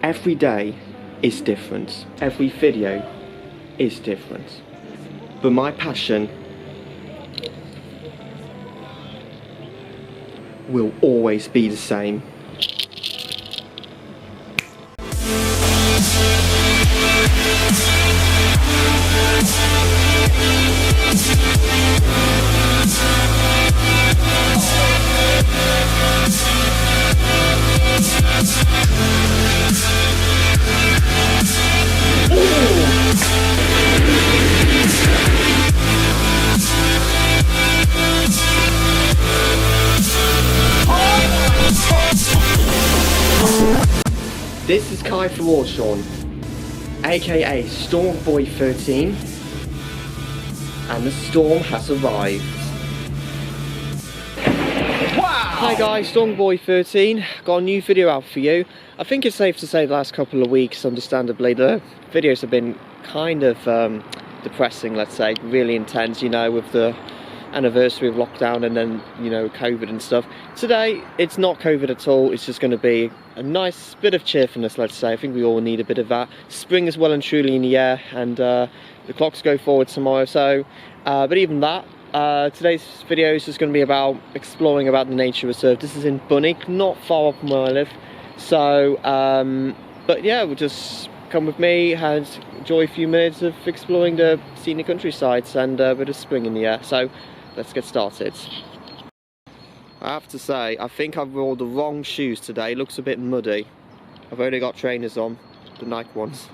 Every day is different. Every video is different. But my passion will always be the same. This is Kai Warshawn, aka Stormboy13, and the storm has arrived. Wow! Hi guys, Stormboy13, got a new video out for you. I think it's safe to say the last couple of weeks, understandably, the videos have been kind of depressing, let's say, really intense, you know, with the anniversary of lockdown and then, you know, COVID and stuff. Today it's not COVID at all, it's just going to be a nice bit of cheerfulness, let's say. I think we all need a bit of that. Spring is well and truly in the air, and the clocks go forward tomorrow, so but even that, today's video is just going to be about exploring about the nature reserve. This is in Bunnik, not far off from where I live, so but yeah, we'll just come with me and enjoy a few minutes of exploring the scenic countrysides and a bit of spring in the air. So let's get started. I have to say, I think I've wore the wrong shoes today. It looks a bit muddy. I've only got trainers on, the Nike ones.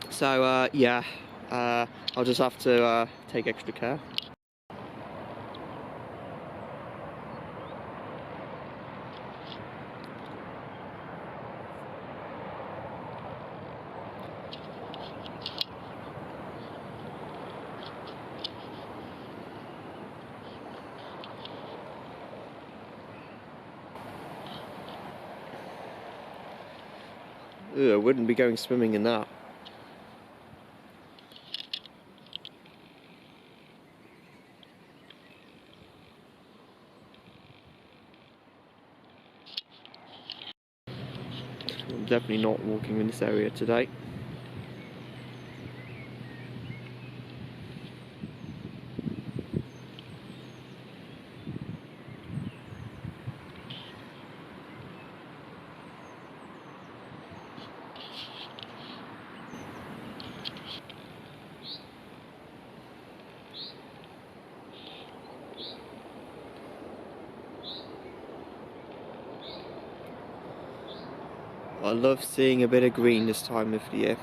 So yeah, I'll just have to take extra care. Ugh, I wouldn't be going swimming in that. I'm definitely not walking in this area today. I love seeing a bit of green this time of the year.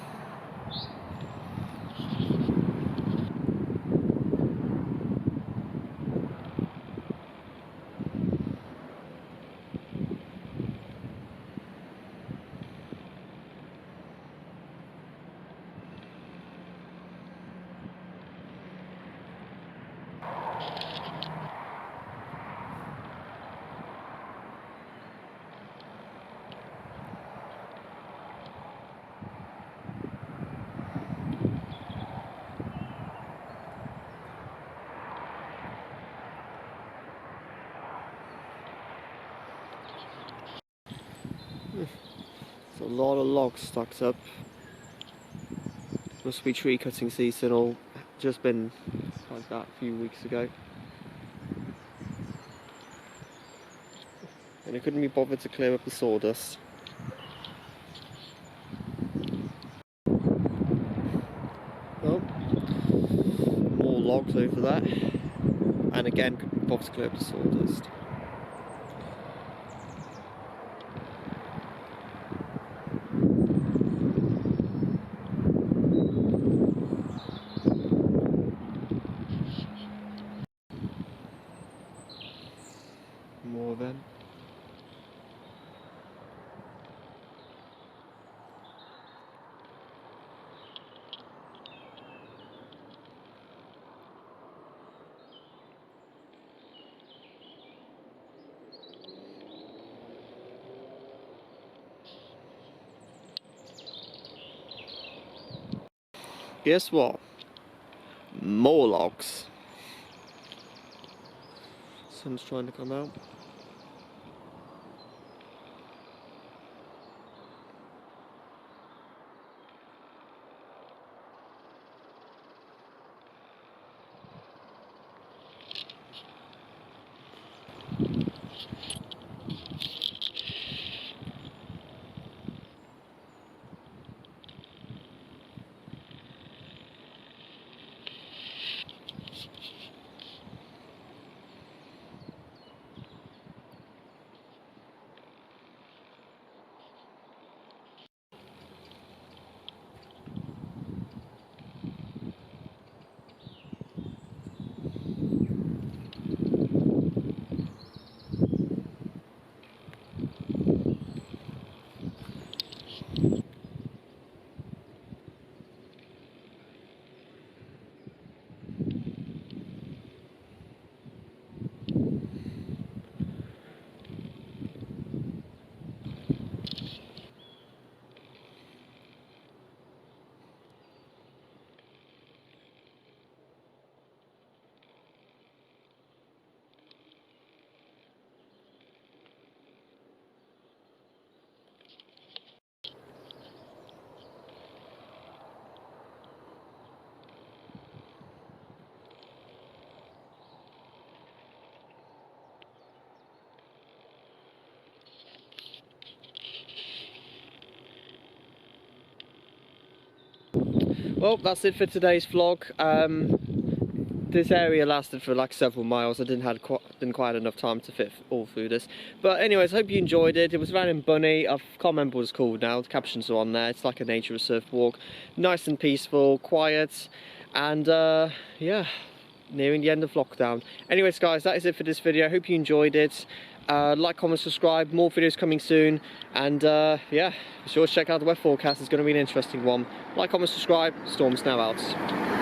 There's a lot of logs stacked up. Must be tree cutting season, or just been like that a few weeks ago. And I couldn't be bothered to clear up the sawdust. Well, more logs over there. And again, couldn't be bothered to clear up the sawdust. More of them. Guess what? More logs. Sun's trying to come out. well, that's it for today's vlog. This area lasted for like several miles. I didn't quite have enough time to fit all through this. But anyways, hope you enjoyed it. It was around in Bunny. I can't remember what it's called now. The captions are on there. It's like a nature reserve walk. Nice and peaceful, quiet, and yeah, nearing the end of lockdown. Anyways guys, that is it for this video. I hope you enjoyed it. Like, comment, subscribe. More videos coming soon. And yeah, be sure to check out the weather forecast. It's going to be an interesting one. Like, comment, subscribe. Storm's now out.